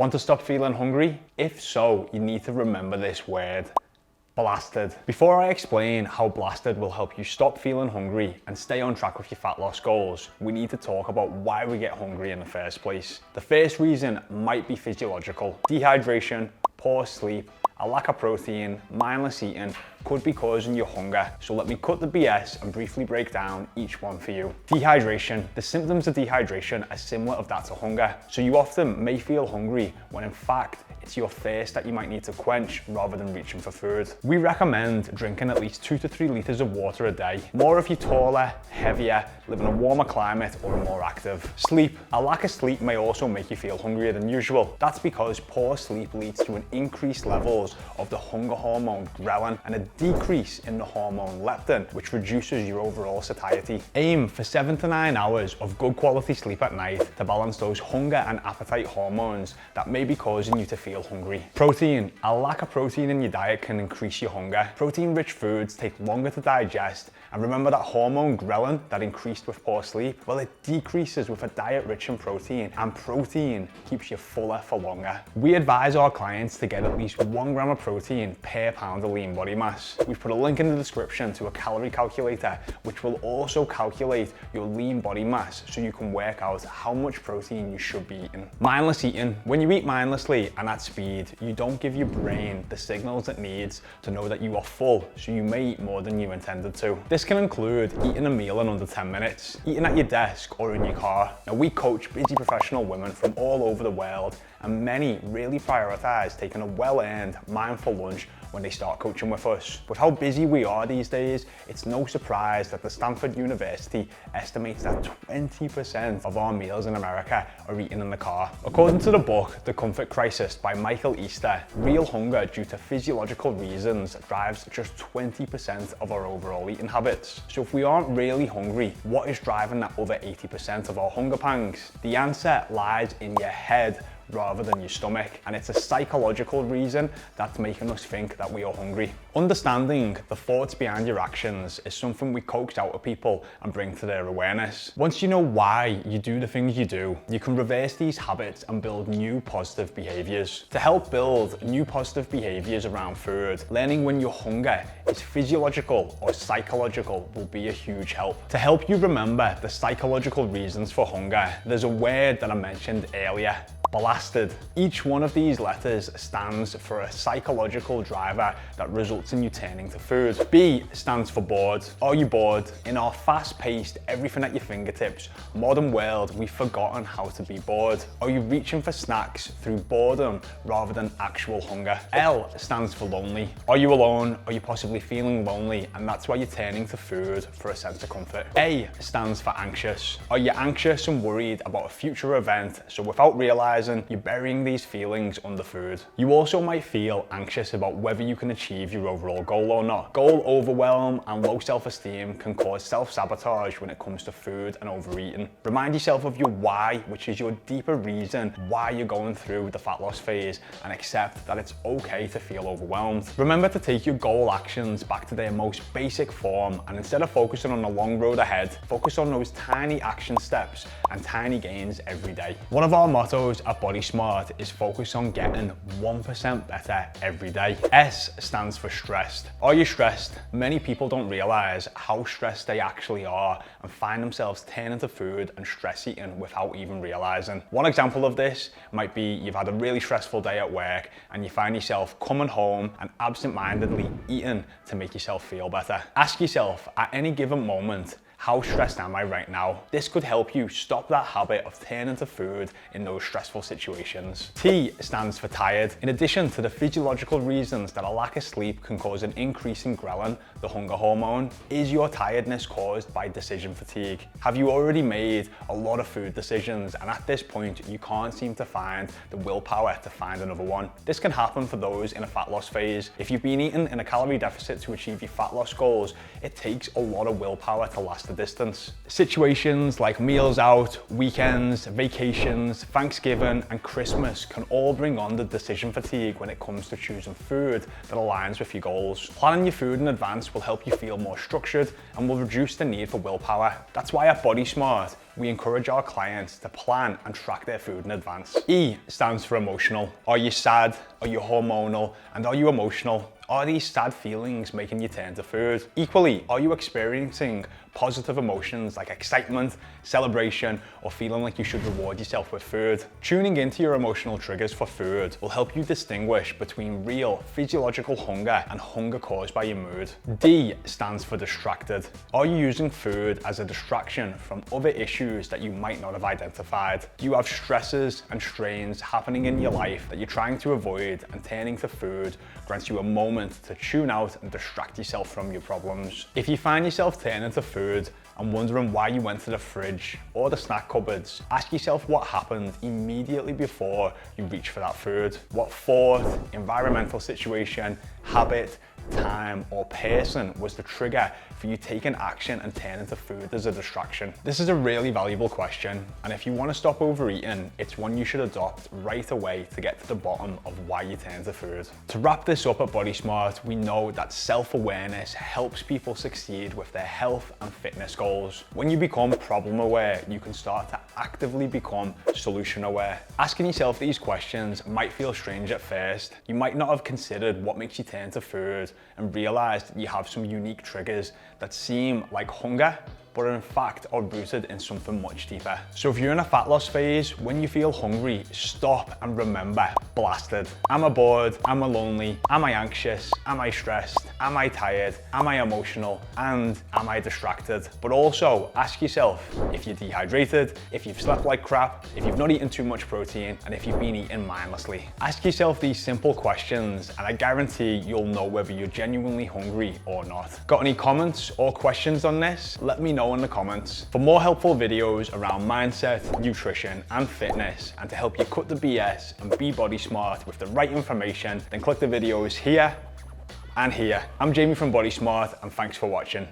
Want to stop feeling hungry? If so, you need to remember this word: blasted. Before I explain how blasted will help you stop feeling hungry and stay on track with your fat loss goals, we need to talk about why we get hungry in the first place. The first reason might be physiological. Dehydration, poor sleep, a lack of protein, mindless eating could be causing you hunger. So let me cut the BS and briefly break down each one for you. Dehydration. The symptoms of dehydration are similar of that to hunger. So you often may feel hungry when in fact it's your thirst that you might need to quench rather than reaching for food. We recommend drinking at least 2 to 3 liters of water a day. More if you're taller, heavier, live in a warmer climate or are more active. Sleep. A lack of sleep may also make you feel hungrier than usual. That's because poor sleep leads to an increased levels of the hunger hormone ghrelin and a decrease in the hormone leptin, which reduces your overall satiety. Aim for 7 to 9 hours of good quality sleep at night to balance those hunger and appetite hormones that may be causing you to feel hungry. Protein. A lack of protein in your diet can increase your hunger. Protein-rich foods take longer to digest, and remember that hormone ghrelin that increased with poor sleep? Well, it decreases with a diet rich in protein, and protein keeps you fuller for longer. We advise our clients to get at least 1 gram of protein per pound of lean body mass. We've put a link in the description to a calorie calculator, which will also calculate your lean body mass so you can work out how much protein you should be eating. Mindless eating. When you eat mindlessly and at speed, you don't give your brain the signals it needs to know that you are full, so you may eat more than you intended to. This can include eating a meal in under 10 minutes, eating at your desk or in your car. Now, we coach busy professional women from all over the world, and many really prioritize taking a well-earned, mindful lunch when they start coaching with us. With how busy we are these days, it's no surprise that the Stanford University estimates that 20% of our meals in America are eaten in the car. According to the book, The Comfort Crisis by Michael Easter, real hunger due to physiological reasons drives just 20% of our overall eating habits. So if we aren't really hungry, what is driving that other 80% of our hunger pangs? The answer lies in your head rather than your stomach, and it's a psychological reason that's making us think that we are hungry. Understanding the thoughts behind your actions is something we coax out of people and bring to their awareness. Once you know why you do the things you do, you can reverse these habits and build new positive behaviors. To help build new positive behaviors around food, learning when your hunger is physiological or psychological will be a huge help. To help you remember the psychological reasons for hunger, there's a word that I mentioned earlier: blasted. Each one of these letters stands for a psychological driver that results in you turning to food. B stands for bored. Are you bored? In our fast-paced, everything at your fingertips modern world, we've forgotten how to be bored. Are you reaching for snacks through boredom rather than actual hunger? L stands for lonely. Are you alone? Are you possibly feeling lonely, and that's why you're turning to food for a sense of comfort? A stands for anxious. Are you anxious and worried about a future event, so without realizing you're burying these feelings under food? You also might feel anxious about whether you can achieve your overall goal or not. Goal overwhelm and low self-esteem can cause self-sabotage when it comes to food and overeating. Remind yourself of your why, which is your deeper reason why you're going through the fat loss phase, and accept that it's okay to feel overwhelmed. Remember to take your goal actions back to their most basic form, and instead of focusing on the long road ahead, focus on those tiny action steps and tiny gains every day. One of our mottos at Body Smart is focus on getting 1% better every day. S stands for stressed. Are you stressed? Many people don't realize how stressed they actually are and find themselves turning to food and stress eating without even realizing. One example of this might be you've had a really stressful day at work and you find yourself coming home and absent-mindedly eating to make yourself feel better. Ask yourself at any given moment, how stressed am I right now? This could help you stop that habit of turning to food in those stressful situations. T stands for tired. In addition to the physiological reasons that a lack of sleep can cause an increase in ghrelin, the hunger hormone, is your tiredness caused by decision fatigue? Have you already made a lot of food decisions, and at this point you can't seem to find the willpower to find another one? This can happen for those in a fat loss phase. If you've been eating in a calorie deficit to achieve your fat loss goals, it takes a lot of willpower to last the distance. Situations like meals out, weekends, vacations, Thanksgiving, and Christmas can all bring on the decision fatigue when it comes to choosing food that aligns with your goals. Planning your food in advance will help you feel more structured and will reduce the need for willpower. That's why at Body Smart, we encourage our clients to plan and track their food in advance. E stands for emotional. Are you sad? Are you hormonal? And are you emotional? Are these sad feelings making you turn to food? Equally, are you experiencing positive emotions like excitement, celebration, or feeling like you should reward yourself with food? Tuning into your emotional triggers for food will help you distinguish between real physiological hunger and hunger caused by your mood. D stands for distracted. Are you using food as a distraction from other issues that you might not have identified? Do you have stresses and strains happening in your life that you're trying to avoid, and turning to food grants you a moment to tune out and distract yourself from your problems? If you find yourself turning to food and wondering why you went to the fridge or the snack cupboards, ask yourself what happened immediately before you reach for that food. What thought, environmental situation, habit, time, or person was the trigger for you taking action and turning to food as a distraction? This is a really valuable question, and if you want to stop overeating, it's one you should adopt right away to get to the bottom of why you turn to food. To wrap this up at Body Smart, we know that self-awareness helps people succeed with their health and fitness goals. When you become problem aware, you can start to actively become solution aware. Asking yourself these questions might feel strange at first. You might not have considered what makes you turn to food and realized that you have some unique triggers that seem like hunger, but in fact are rooted in something much deeper. So if you're in a fat loss phase, when you feel hungry, stop and remember, blasted. Am I bored? Am I lonely? Am I anxious? Am I stressed? Am I tired? Am I emotional? And am I distracted? But also ask yourself if you're dehydrated, if you've slept like crap, if you've not eaten too much protein, and if you've been eating mindlessly. Ask yourself these simple questions and I guarantee you'll know whether you're genuinely hungry or not. Got any comments or questions on this? Let me know in the comments. For more helpful videos around mindset, nutrition, and fitness, and to help you cut the BS and be body smart with the right information, then click the videos here and here. I'm Jaymie from Body Smart, and thanks for watching.